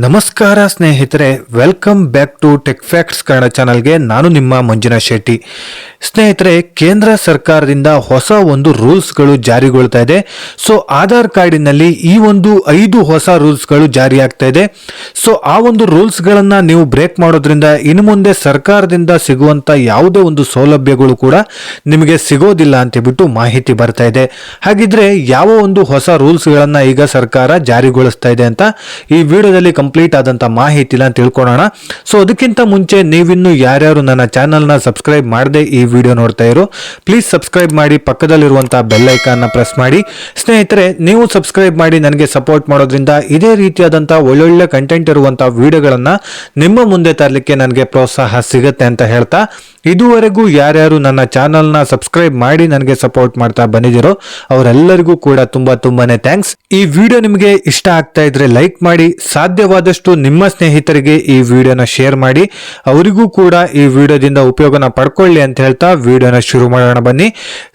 ನಮಸ್ಕಾರ ಸ್ನೇಹಿತರೆ, welcome back to tech facts Kannada ಚಾನಲ್ಗೆ. ನಾನು ನಿಮ್ಮ ಮಂಜುನಾಥ್ ಶೆಟ್ಟಿ. ಸ್ನೇಹಿತರೆ, ಕೇಂದ್ರ ಸರ್ಕಾರದಿಂದ ಹೊಸ ಒಂದು ರೂಲ್ಸ್ಗಳು ಜಾರಿಗೊಳ್ತಾ ಇದೆ. ಸೊ ಆಧಾರ್ ಕಾರ್ಡಿನಲ್ಲಿ ಈ ಒಂದು 5 ಹೊಸ ರೂಲ್ಸ್ಗಳು ಜಾರಿಯಾಗ್ತಾ ಇದೆ. ಸೊ ಆ ಒಂದು ರೂಲ್ಸ್ಗಳನ್ನು ನೀವು ಬ್ರೇಕ್ ಮಾಡೋದ್ರಿಂದ ಇನ್ನು ಮುಂದೆ ಸರ್ಕಾರದಿಂದ ಸಿಗುವಂತ ಯಾವುದೇ ಒಂದು ಸೌಲಭ್ಯಗಳು ಕೂಡ ನಿಮಗೆ ಸಿಗೋದಿಲ್ಲ ಅಂತ ಹೇಳ್ಬಿಟ್ಟು ಮಾಹಿತಿ ಬರ್ತಾ ಇದೆ. ಹಾಗಿದ್ರೆ ಯಾವ ಒಂದು ಹೊಸ ರೂಲ್ಸ್ಗಳನ್ನು ಈಗ ಸರ್ಕಾರ ಜಾರಿಗೊಳಿಸ್ತಾ ಇದೆ ಅಂತ ಈ ವಿಡಿಯೋದಲ್ಲಿ ಕಂಪ್ಲೀಟ್ ಆದಂತ ಮಾಹಿತಿನ ತಿಳ್ಕೊಳ್ಳೋಣ. ಸೊ ಅದಕ್ಕಿಂತ ಮುಂಚೆ ನೀವಿನ್ನು ಯಾರ್ಯಾರು ನನ್ನ ಚಾನೆಲ್ನ ಸಬ್ಸ್ಕ್ರೈಬ್ ಮಾಡದೆ ಈ ವಿಡಿಯೋ ನೋಡ್ತಾ ಇರೋ, ಪ್ಲೀಸ್ ಸಬ್ಸ್ಕ್ರೈಬ್ ಮಾಡಿ, ಪಕ್ಕದಲ್ಲಿರುವಂತಹ ಬೆಲ್ ಐಕಾನ್ನ ಪ್ರೆಸ್ ಮಾಡಿ. ಸ್ನೇಹಿತರೆ, ನೀವು ಸಬ್ಸ್ಕ್ರೈಬ್ ಮಾಡಿ ನನಗೆ ಸಪೋರ್ಟ್ ಮಾಡೋದ್ರಿಂದ ಇದೇ ರೀತಿಯಾದಂತಹ ಒಳ್ಳೊಳ್ಳೆ ಕಂಟೆಂಟ್ ಇರುವಂತಹ ವಿಡಿಯೋಗಳನ್ನ ನಿಮ್ಮ ಮುಂದೆ ತರಲಿಕ್ಕೆ ನನಗೆ ಪ್ರೋತ್ಸಾಹ ಸಿಗುತ್ತೆ ಅಂತ ಹೇಳ್ತಾ, ಇದುವರೆಗೂ ಯಾರ್ಯಾರು ನನ್ನ ಚಾನಲ್ನ ಸಬ್ಸ್ಕ್ರೈಬ್ ಮಾಡಿ ನನಗೆ ಸಪೋರ್ಟ್ ಮಾಡ್ತಾ ಬಂದಿದ್ದೀರೋ ಅವರೆಲ್ಲರಿಗೂ ಕೂಡ ತುಂಬಾನೇ ಥ್ಯಾಂಕ್ಸ್. ಈ ವಿಡಿಯೋ ನಿಮಗೆ ಇಷ್ಟ ಆಗ್ತಾ ಇದ್ರೆ ಲೈಕ್ ಮಾಡಿ, ಸಾಧ್ಯವಾದಷ್ಟು ನಿಮ್ಮ ಸ್ನೇಹಿತರಿಗೆ ಈ ವಿಡಿಯೋನ ಶೇರ್ ಮಾಡಿ, ಅವರಿಗೂ ಕೂಡ ಈ ವಿಡಿಯೋದಿಂದ ಉಪಯೋಗನ ಪಡ್ಕೊಳ್ಳಿ ಅಂತ ಹೇಳ್ತಾ ವಿಡಿಯೋನ ಶುರು ಮಾಡೋಣ ಬನ್ನಿ.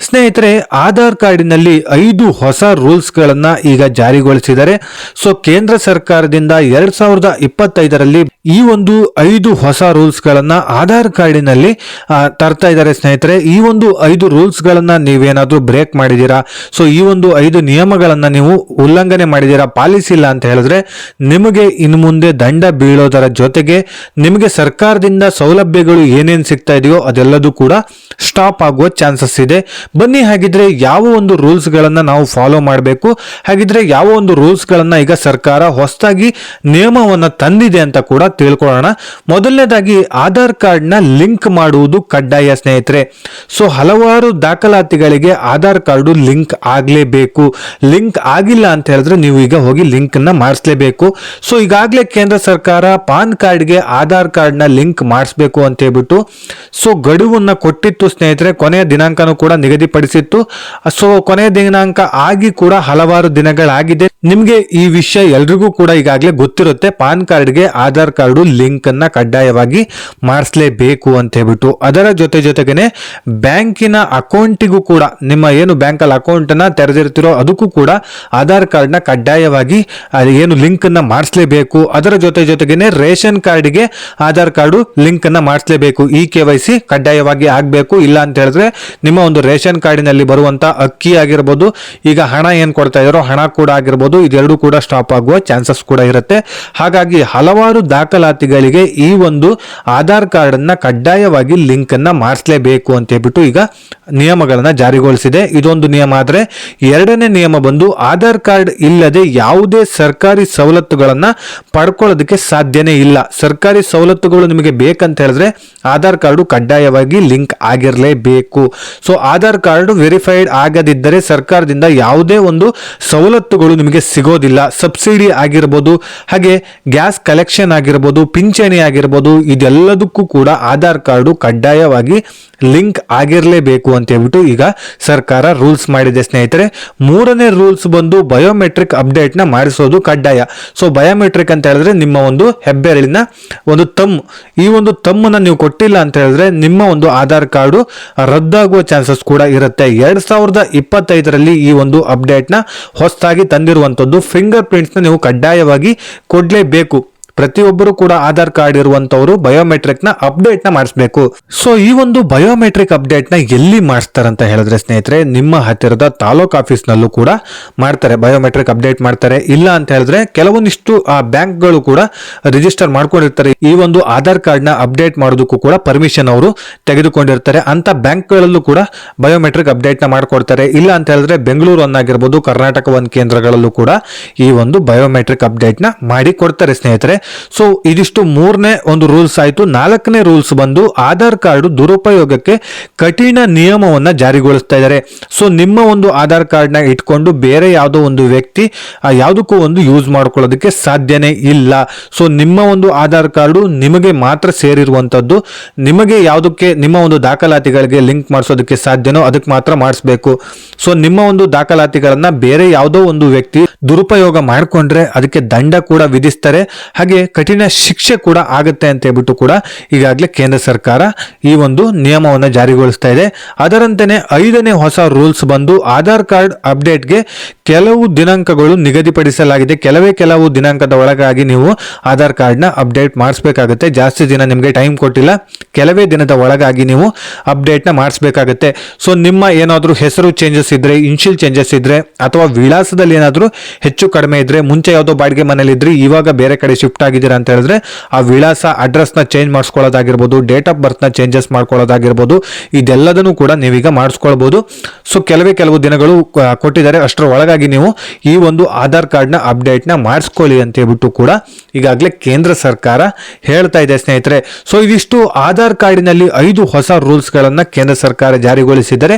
ಸ್ನೇಹಿತರೆ, ಆಧಾರ್ ಕಾರ್ಡಿನಲ್ಲಿ 5 ಹೊಸ ರೂಲ್ಸ್ ಗಳನ್ನ ಈಗ ಜಾರಿಗೊಳಿಸಿದ್ದಾರೆ. ಸೊ ಕೇಂದ್ರ ಸರ್ಕಾರದಿಂದ 2025ರಲ್ಲಿ ಈ ಒಂದು 5 ಹೊಸ ರೂಲ್ಸ್ ಗಳನ್ನ ಆಧಾರ್ ಕಾರ್ಡಿನಲ್ಲಿ ತರ್ತಾ ಇದ್ದಾರೆ. ಸ್ನೇಹಿತರೆ, ಈ ಒಂದು 5 ರೂಲ್ಸ್ ಗಳನ್ನ ನೀವೇನಾದ್ರೂ ಬ್ರೇಕ್ ಮಾಡಿದೀರಾ, ಸೊ ಈ ಒಂದು 5 ನಿಯಮಗಳನ್ನ ನೀವು ಉಲ್ಲಂಘನೆ ಮಾಡಿದೀರಾ, ಪಾಲಿಸಿಲ್ಲ ಅಂತ ಹೇಳಿದ್ರೆ ನಿಮಗೆ ಇನ್ನು ಮುಂದೆ ದಂಡ ಬೀಳೋದರ ಜೊತೆಗೆ ನಿಮಗೆ ಸರ್ಕಾರದಿಂದ ಸೌಲಭ್ಯಗಳು ಏನೇನು ಸಿಗ್ತಾ ಇದೆಯೋ ಅದೆಲ್ಲದೂ ಕೂಡ ಸ್ಟಾಪ್ ಆಗುವ ಚಾನ್ಸಸ್ ಇದೆ. ಬನ್ನಿ, ಹಾಗಿದ್ರೆ ಯಾವ ಒಂದು ರೂಲ್ಸ್ ಗಳನ್ನ ನಾವು ಫಾಲೋ ಮಾಡಬೇಕು, ಹಾಗಿದ್ರೆ ಯಾವ ಒಂದು ರೂಲ್ಸ್ ಗಳನ್ನ ಈಗ ಸರ್ಕಾರ ಹೊಸದಾಗಿ ನಿಯಮವನ್ನ ತಂದಿದೆ ಅಂತ ಕೂಡ ತಿಳ್ಕೊಳ್ಳೋಣ. ಮೊದಲನೇದಾಗಿ ಆಧಾರ್ ಕಾರ್ಡ್ ನ ಲಿಂಕ್ ಮಾಡುವುದು ಕಡ್ಡಾಯ. ಸ್ನೇಹಿತರೆ, ಸೊ ಹಲವಾರು ದಾಖಲಾತಿಗಳಿಗೆ ಆಧಾರ್ ಕಾರ್ಡು ಲಿಂಕ್ ಆಗಲೇಬೇಕು. ಲಿಂಕ್ ಆಗಿಲ್ಲ ಅಂತ ಹೇಳಿದ್ರೆ ನೀವು ಈಗ ಹೋಗಿ ಲಿಂಕ್ ನ ಮಾಡಿಸಲೇಬೇಕು. ಸೊ ಈಗಾಗಲೇ ಕೇಂದ್ರ ಸರ್ಕಾರ ಪಾನ್ ಕಾರ್ಡ್ಗೆ ಆಧಾರ್ ಕಾರ್ಡ್ ನ ಲಿಂಕ್ ಮಾಡಿಸಬೇಕು ಅಂತ ಹೇಳ್ಬಿಟ್ಟು ಸೊ ಗಡುವನ್ನ ಕೊಟ್ಟಿತ್ತು. ಸ್ನೇಹಿತರೆ, ಕೊನೆಯ ದಿನಾಂಕನೂ ಕೂಡ ನಿಗದಿಪಡಿಸಿತ್ತು. ಸೊ ಕೊನೆಯ ದಿನಾಂಕ ಆಗಿ ಕೂಡ ಹಲವಾರು ದಿನಗಳಾಗಿದೆ. ನಿಮ್ಗೆ ಈ ವಿಷಯ ಎಲ್ರಿಗೂ ಕೂಡ ಈಗಾಗಲೇ ಗೊತ್ತಿರುತ್ತೆ. ಪಾನ್ ಕಾರ್ಡ್ಗೆ ಆಧಾರ್ ಕಾರ್ಡು ಲಿಂಕ್ ಅನ್ನ ಕಡ್ಡಾಯವಾಗಿ ಮಾಡಿಸಲೇಬೇಕು ಅಂತ ಹೇಳ್ಬಿಟ್ಟು. ಅದರ ಜೊತೆಗೇನೆ ಬ್ಯಾಂಕಿನ ಅಕೌಂಟಿಗೂ ಕೂಡ, ನಿಮ್ಮ ಏನು ಬ್ಯಾಂಕ್ ಅಲ್ಲಿ ಅಕೌಂಟ್ ಅನ್ನ ತೆರೆದಿರ್ತಿರೋ ಅದಕ್ಕೂ ಕೂಡ ಆಧಾರ್ ಕಾರ್ಡ್ ನ ಕಡ್ಡಾಯವಾಗಿ ಏನು ಲಿಂಕ್ ಅನ್ನ ಮಾಡಿಸಲೇಬೇಕು. ಅದರ ಜೊತೆಗೇನೆ ರೇಷನ್ ಕಾರ್ಡ್ಗೆ ಆಧಾರ್ ಕಾರ್ಡು ಲಿಂಕ್ ಅನ್ನ ಮಾಡಿಸಲೇಬೇಕು. ಈ KYC ಕಡ್ಡಾಯವಾಗಿ ಆಗಬೇಕು. ಇಲ್ಲ ಅಂತ ಹೇಳಿದ್ರೆ ನಿಮ್ಮ ಒಂದು ರೇಷನ್ ಕಾರ್ಡಿನಲ್ಲಿ ಬರುವಂತ ಅಕ್ಕಿ ಆಗಿರ್ಬೋದು, ಈಗ ಹಣ ಏನ್ ಕೊಡ್ತಾ ಇದಾರೋ ಹಣ ಕೂಡ ಆಗಿರ್ಬೋದು, ಇದೆರಡು ಕೂಡ ಸ್ಟಾಪ್ ಆಗುವ ಚಾನ್ಸಸ್ ಕೂಡ ಇರುತ್ತೆ. ಹಾಗಾಗಿ ಹಲವಾರು ದಾಖಲಾತಿಗಳಿಗೆ ಈ ಒಂದು ಆಧಾರ್ ಕಾರ್ಡ್ ಅನ್ನ ಕಡ್ಡಾಯವಾಗಿ ಲಿಂಕ್ ಅನ್ನ ಮಾಡಿಸಲೇಬೇಕು ಅಂತ ಹೇಳ್ಬಿಟ್ಟು ಈಗ ನಿಯಮಗಳನ್ನ ಜಾರಿಗೊಳಿಸಿದೆ. ಇದೊಂದು ನಿಯಮ. ಆದ್ರೆ ಎರಡನೇ ನಿಯಮ ಬಂದು ಆಧಾರ್ ಕಾರ್ಡ್ ಇಲ್ಲದೆ ಯಾವುದೇ ಸರ್ಕಾರಿ ಸವಲತ್ತುಗಳನ್ನ ಪಡ್ಕೊಳ್ಳೋದಕ್ಕೆ ಸಾಧ್ಯನೇ ಇಲ್ಲ. ಸರ್ಕಾರಿ ಸವಲತ್ತುಗಳು ನಿಮಗೆ ಬೇಕಂತ ಹೇಳಿದ್ರೆ ಆಧಾರ್ ಕಾರ್ಡು ಕಡ್ಡಾಯವಾಗಿ ಲಿಂಕ್ ಆಗಿರಲೇಬೇಕು. ಸೊ ಆಧಾರ್ ಕಾರ್ಡ್ ವೆರಿಫೈಡ್ ಆಗದಿದ್ದರೆ ಸರ್ಕಾರದಿಂದ ಯಾವುದೇ ಒಂದು ಸವಲತ್ತುಗಳು ನಿಮಗೆ ಸಿಗೋದಿಲ್ಲ. ಸಬ್ಸಿಡಿ ಆಗಿರ್ಬೋದು, ಹಾಗೆ ಗ್ಯಾಸ್ ಕಲೆಕ್ಷನ್ ಆಗಿರ್ಬೋದು, ಪಿಂಚಣಿ ಆಗಿರ್ಬೋದು, ಇದೆಲ್ಲದಕ್ಕೂ ಕೂಡ ಆಧಾರ್ ಕಾರ್ಡು ಕಡ್ಡಾಯವಾಗಿ ಲಿಂಕ್ ಆಗಿರಲೇಬೇಕು ಅಂತ ಹೇಳ್ಬಿಟ್ಟು ಈಗ ಸರ್ಕಾರ ರೂಲ್ಸ್ ಮಾಡಿದೆ. ಸ್ನೇಹಿತರೆ, ಮೂರನೇ ರೂಲ್ಸ್ ಬಂದು ಬಯೋಮೆಟ್ರಿಕ್ ಅಪ್ಡೇಟ್ ನ ಮಾಡಿಸೋದು ಕಡ್ಡಾಯ. ಸೊ ಬಯೋಮೆಟ್ರಿಕ್ ಅಂತ ಹೇಳಿದ್ರೆ ನಿಮ್ಮ ಒಂದು ಹೆಬ್ಬೆರಳಿನ ಒಂದು ಈ ಒಂದು ತಮ್ಮನ್ನ ನೀವು ಕೊಟ್ಟಿಲ್ಲ ಅಂತ ಹೇಳಿದ್ರೆ ನಿಮ್ಮ ಒಂದು ಆಧಾರ್ ಕಾರ್ಡು ರದ್ದಾಗುವ ಚಾನ್ಸಸ್ ಕೂಡ ಇರುತ್ತೆ. 2025ರಲ್ಲಿ ಈ ಒಂದು ಅಪ್ಡೇಟ್ ನ ಹೊಸದಾಗಿ ತಂದಿರುವಂತದ್ದು. ಫಿಂಗರ್ ಪ್ರಿಂಟ್ಸ್ ನ ನೀವು ಕಡ್ಡಾಯವಾಗಿ ಕೊಡ್ಲೇಬೇಕು. ಪ್ರತಿಯೊಬ್ಬರು ಕೂಡ ಆಧಾರ್ ಕಾರ್ಡ್ ಇರುವಂತವರು ಬಯೋಮೆಟ್ರಿಕ್ ನ ಅಪ್ಡೇಟ್ ನ ಮಾಡಿಸಬೇಕು. ಸೊ ಈ ಒಂದು ಬಯೋಮೆಟ್ರಿಕ್ ಅಪ್ಡೇಟ್ ನ ಎಲ್ಲಿ ಮಾಡಿಸ್ತಾರೆ ಅಂತ ಹೇಳಿದ್ರೆ ಸ್ನೇಹಿತರೆ, ನಿಮ್ಮ ಹತ್ತಿರದ ತಾಲೂಕ್ ಆಫೀಸ್ ನಲ್ಲೂ ಕೂಡ ಮಾಡ್ತಾರೆ, ಬಯೋಮೆಟ್ರಿಕ್ ಅಪ್ಡೇಟ್ ಮಾಡ್ತಾರೆ. ಇಲ್ಲ ಅಂತ ಹೇಳಿದ್ರೆ ಕೆಲವೊಂದಿಷ್ಟು ಬ್ಯಾಂಕ್ಗಳು ಕೂಡ ರಿಜಿಸ್ಟರ್ ಮಾಡ್ಕೊಂಡಿರ್ತಾರೆ. ಈ ಒಂದು ಆಧಾರ್ ಕಾರ್ಡ್ ನ ಅಪ್ಡೇಟ್ ಮಾಡೋದಕ್ಕೂ ಕೂಡ ಪರ್ಮಿಷನ್ ಅವರು ತೆಗೆದುಕೊಂಡಿರ್ತಾರೆ. ಅಂತ ಬ್ಯಾಂಕ್ಗಳಲ್ಲೂ ಕೂಡ ಬಯೋಮೆಟ್ರಿಕ್ ಅಪ್ಡೇಟ್ ನ ಮಾಡ್ಕೊಡ್ತಾರೆ. ಇಲ್ಲ ಅಂತ ಹೇಳಿದ್ರೆ ಬೆಂಗಳೂರು ಆಗಿರ್ಬೋದು, ಕರ್ನಾಟಕ ಒಂದು ಕೇಂದ್ರಗಳಲ್ಲೂ ಕೂಡ ಈ ಒಂದು ಬಯೋಮೆಟ್ರಿಕ್ ಅಪ್ಡೇಟ್ ನ ಮಾಡಿ ಕೊಡ್ತಾರೆ. ಸ್ನೇಹಿತರೆ, ಸೊ ಇದಿಷ್ಟು ಮೂರನೇ ಒಂದು ರೂಲ್ಸ್ ಆಯ್ತು. 4ನೇ ರೂಲ್ಸ್ ಬಂದು ಆಧಾರ್ ಕಾರ್ಡ್ ದುರುಪಯೋಗಕ್ಕೆ ಕಠಿಣ ನಿಯಮವನ್ನ ಜಾರಿಗೊಳಿಸ್ತಾ ಇದ್ದಾರೆ. ಸೊ ನಿಮ್ಮ ಒಂದು ಆಧಾರ್ ಕಾರ್ಡ್ ನ ಇಟ್ಕೊಂಡು ಬೇರೆ ಯಾವುದೋ ಒಂದು ವ್ಯಕ್ತಿ ಯಾವುದಕ್ಕೂ ಒಂದು ಯೂಸ್ ಮಾಡ್ಕೊಳ್ಳೋದಕ್ಕೆ ಸಾಧ್ಯನೇ ಇಲ್ಲ. ಸೊ ನಿಮ್ಮ ಒಂದು ಆಧಾರ್ ಕಾರ್ಡು ನಿಮಗೆ ಮಾತ್ರ ಸೇರಿರುವಂತದ್ದು. ನಿಮಗೆ ಯಾವುದಕ್ಕೆ ನಿಮ್ಮ ಒಂದು ದಾಖಲಾತಿಗಳಿಗೆ ಲಿಂಕ್ ಮಾಡಿಸೋದಕ್ಕೆ ಸಾಧ್ಯನೋ ಅದಕ್ಕೆ ಮಾತ್ರ ಮಾಡಿಸ್ಬೇಕು. ಸೊ ನಿಮ್ಮ ಒಂದು ದಾಖಲಾತಿಗಳನ್ನ ಬೇರೆ ಯಾವುದೋ ಒಂದು ವ್ಯಕ್ತಿ ದುರುಪಯೋಗ ಮಾಡಿಕೊಂಡ್ರೆ ಅದಕ್ಕೆ ದಂಡ ಕೂಡ ವಿಧಿಸ್ತಾರೆ. ಹಾಗೆ ಹಾಗೆ ಕಠಿಣ ಶಿಕ್ಷೆ ಕೂಡ ಆಗುತ್ತೆ ಅಂತ ಹೇಳ್ಬಿಟ್ಟು ಕೂಡ ಈಗಾಗಲೇ ಕೇಂದ್ರ ಸರ್ಕಾರ ಈ ಒಂದು ನಿಯಮವನ್ನು ಜಾರಿಗೊಳಿಸ್ತಾ ಇದೆ. ಅದರಂತೆಯೇ 5ನೇ ಹೊಸ ರೂಲ್ಸ್ ಬಂದು ಆಧಾರ್ ಕಾರ್ಡ್ ಅಪ್ಡೇಟ್ಗೆ ಕೆಲವು ದಿನಾಂಕಗಳು ನಿಗದಿಪಡಿಸಲಾಗಿದೆ. ಕೆಲವು ದಿನಾಂಕದ ಒಳಗಾಗಿ ನೀವು ಆಧಾರ್ ಕಾರ್ಡ್ನ ಅಪ್ಡೇಟ್ ಮಾಡಿಸ್ಬೇಕಾಗುತ್ತೆ. ಜಾಸ್ತಿ ದಿನ ನಿಮಗೆ ಟೈಮ್ ಕೊಟ್ಟಿಲ್ಲ, ಕೆಲವೇ ದಿನದ ಒಳಗಾಗಿ ನೀವು ಅಪ್ಡೇಟ್ನ ಮಾಡಿಸ್ಬೇಕಾಗುತ್ತೆ. ಸೊ ನಿಮ್ಮ ಏನಾದರೂ ಹೆಸರು ಚೇಂಜಸ್ ಇದ್ರೆ, ಇನ್ಶಿಯಲ್ ಚೇಂಜಸ್ ಇದ್ರೆ, ಅಥವಾ ವಿಳಾಸದಲ್ಲಿ ಏನಾದರೂ ಹೆಚ್ಚು ಕಡಿಮೆ ಇದ್ರೆ, ಮುಂಚೆ ಯಾವುದೋ ಬಾಡಿಗೆ ಮನೇಲಿ ಇದ್ರಿ ಇವಾಗ ಬೇರೆ ಕಡೆ ಶಿಫ್ಟ್ ಆಗಿದ್ದೀರಾ ಅಂತ ಹೇಳಿದ್ರೆ ಆ ವಿಳಾಸ ಅಡ್ರೆಸ್ನ ಚೇಂಜ್ ಮಾಡಿಸ್ಕೊಳ್ಳೋದಾಗಿರ್ಬೋದು, ಡೇಟ್ ಆಫ್ ಬರ್ತ್ನ ಚೇಂಜಸ್ ಮಾಡ್ಕೊಳ್ಳೋದಾಗಿರ್ಬೋದು, ಇದೆಲ್ಲದನ್ನು ಕೂಡ ನೀವೀಗ ಮಾಡಿಸ್ಕೊಳ್ಬೋದು. ಸೊ ಕೆಲವು ದಿನಗಳು ಕೊಟ್ಟಿದ್ದಾರೆ, ಅಷ್ಟರ ಒಳಗಾಗಿ ನೀವು ಈ ಒಂದು ಆಧಾರ್ ಕಾರ್ಡ್ನ ಅಪ್ಡೇಟ್ನ ಮಾಡಿಸ್ಕೊಳ್ಳಿ ಅಂತ ಹೇಳ್ಬಿಟ್ಟು ಕೂಡ ಈಗಾಗಲೇ ಕೇಂದ್ರ ಸರ್ಕಾರ ಹೇಳ್ತಾ ಇದೆ ಸ್ನೇಹಿತರೆ. ಸೊ ಇದಿಷ್ಟು ಆಧಾರ್ ಕಾರ್ಡಿನಲ್ಲಿ 5 ಹೊಸ ರೂಲ್ಸ್ಗಳನ್ನು ಕೇಂದ್ರ ಸರ್ಕಾರ ಜಾರಿಗೊಳಿಸಿದ್ದಾರೆ.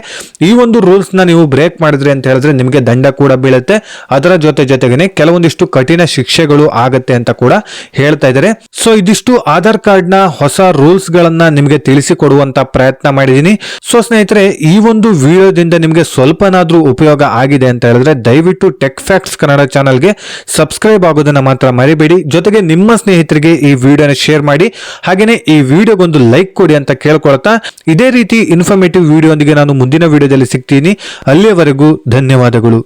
ಈ ಒಂದು ರೂಲ್ಸ್ನ ನೀವು ಬ್ರೇಕ್ ಮಾಡಿದ್ರಿ ಅಂತ ಹೇಳಿದ್ರೆ ನಿಮಗೆ ದಂಡ ಕೂಡ ಬೀಳುತ್ತೆ. ಅದರ ಜೊತೆಗೇನೆ ಕೆಲವೊಂದಿಷ್ಟು ಕಠಿಣ ಶಿಕ್ಷೆಗಳು ಆಗತ್ತೆ ಅಂತ ಕೂಡ ಹೇಳ್ತಾ ಇದ್ದಾರೆ. ಸೊ ಇದಿಷ್ಟು ಆಧಾರ್ ಕಾರ್ಡ್ನ ಹೊಸ ರೂಲ್ಸ್ಗಳನ್ನ ನಿಮಗೆ ತಿಳಿಸಿಕೊಡುವಂತ ಪ್ರಯತ್ನ ಮಾಡಿದ್ದೀನಿ. ಸೊ ಸ್ನೇಹಿತರೆ, ಈ ಒಂದು ವಿಡಿಯೋದಿಂದ ನಿಮಗೆ ಸ್ವಲ್ಪನಾದ್ರೂ ಉಪಯೋಗ ಆಗಿದೆ ಅಂತ ಹೇಳಿದ್ರೆ ದಯವಿಟ್ಟು ಟೆಕ್ ಫ್ಯಾಕ್ಟ್ಸ್ ಕನ್ನಡ ಚಾನಲ್ಗೆ ಸಬ್ಸ್ಕ್ರೈಬ್ ಆಗೋದನ್ನ ಮಾತ್ರ ಮರಿಬೇಡಿ. ಜೊತೆಗೆ ನಿಮ್ಮ ಸ್ನೇಹಿತರಿಗೆ ಈ ವಿಡಿಯೋನ ಶೇರ್ ಮಾಡಿ, ಹಾಗೇನೆ ಈ ವಿಡಿಯೋಗೊಂದು ಲೈಕ್ ಕೊಡಿ ಅಂತ ಕೇಳ್ಕೊಳ್ತಾ ಇದೇ ರೀತಿ ಇನ್ಫಾರ್ಮೇಟಿವ್ ವಿಡಿಯೋ ಒಂದಿಗೆ ನಾನು ಮುಂದಿನ ವಿಡಿಯೋದಲ್ಲಿ ಸಿಗ್ತೀನಿ. ಅಲ್ಲಿಯವರೆಗೂ ಧನ್ಯವಾದಗಳು.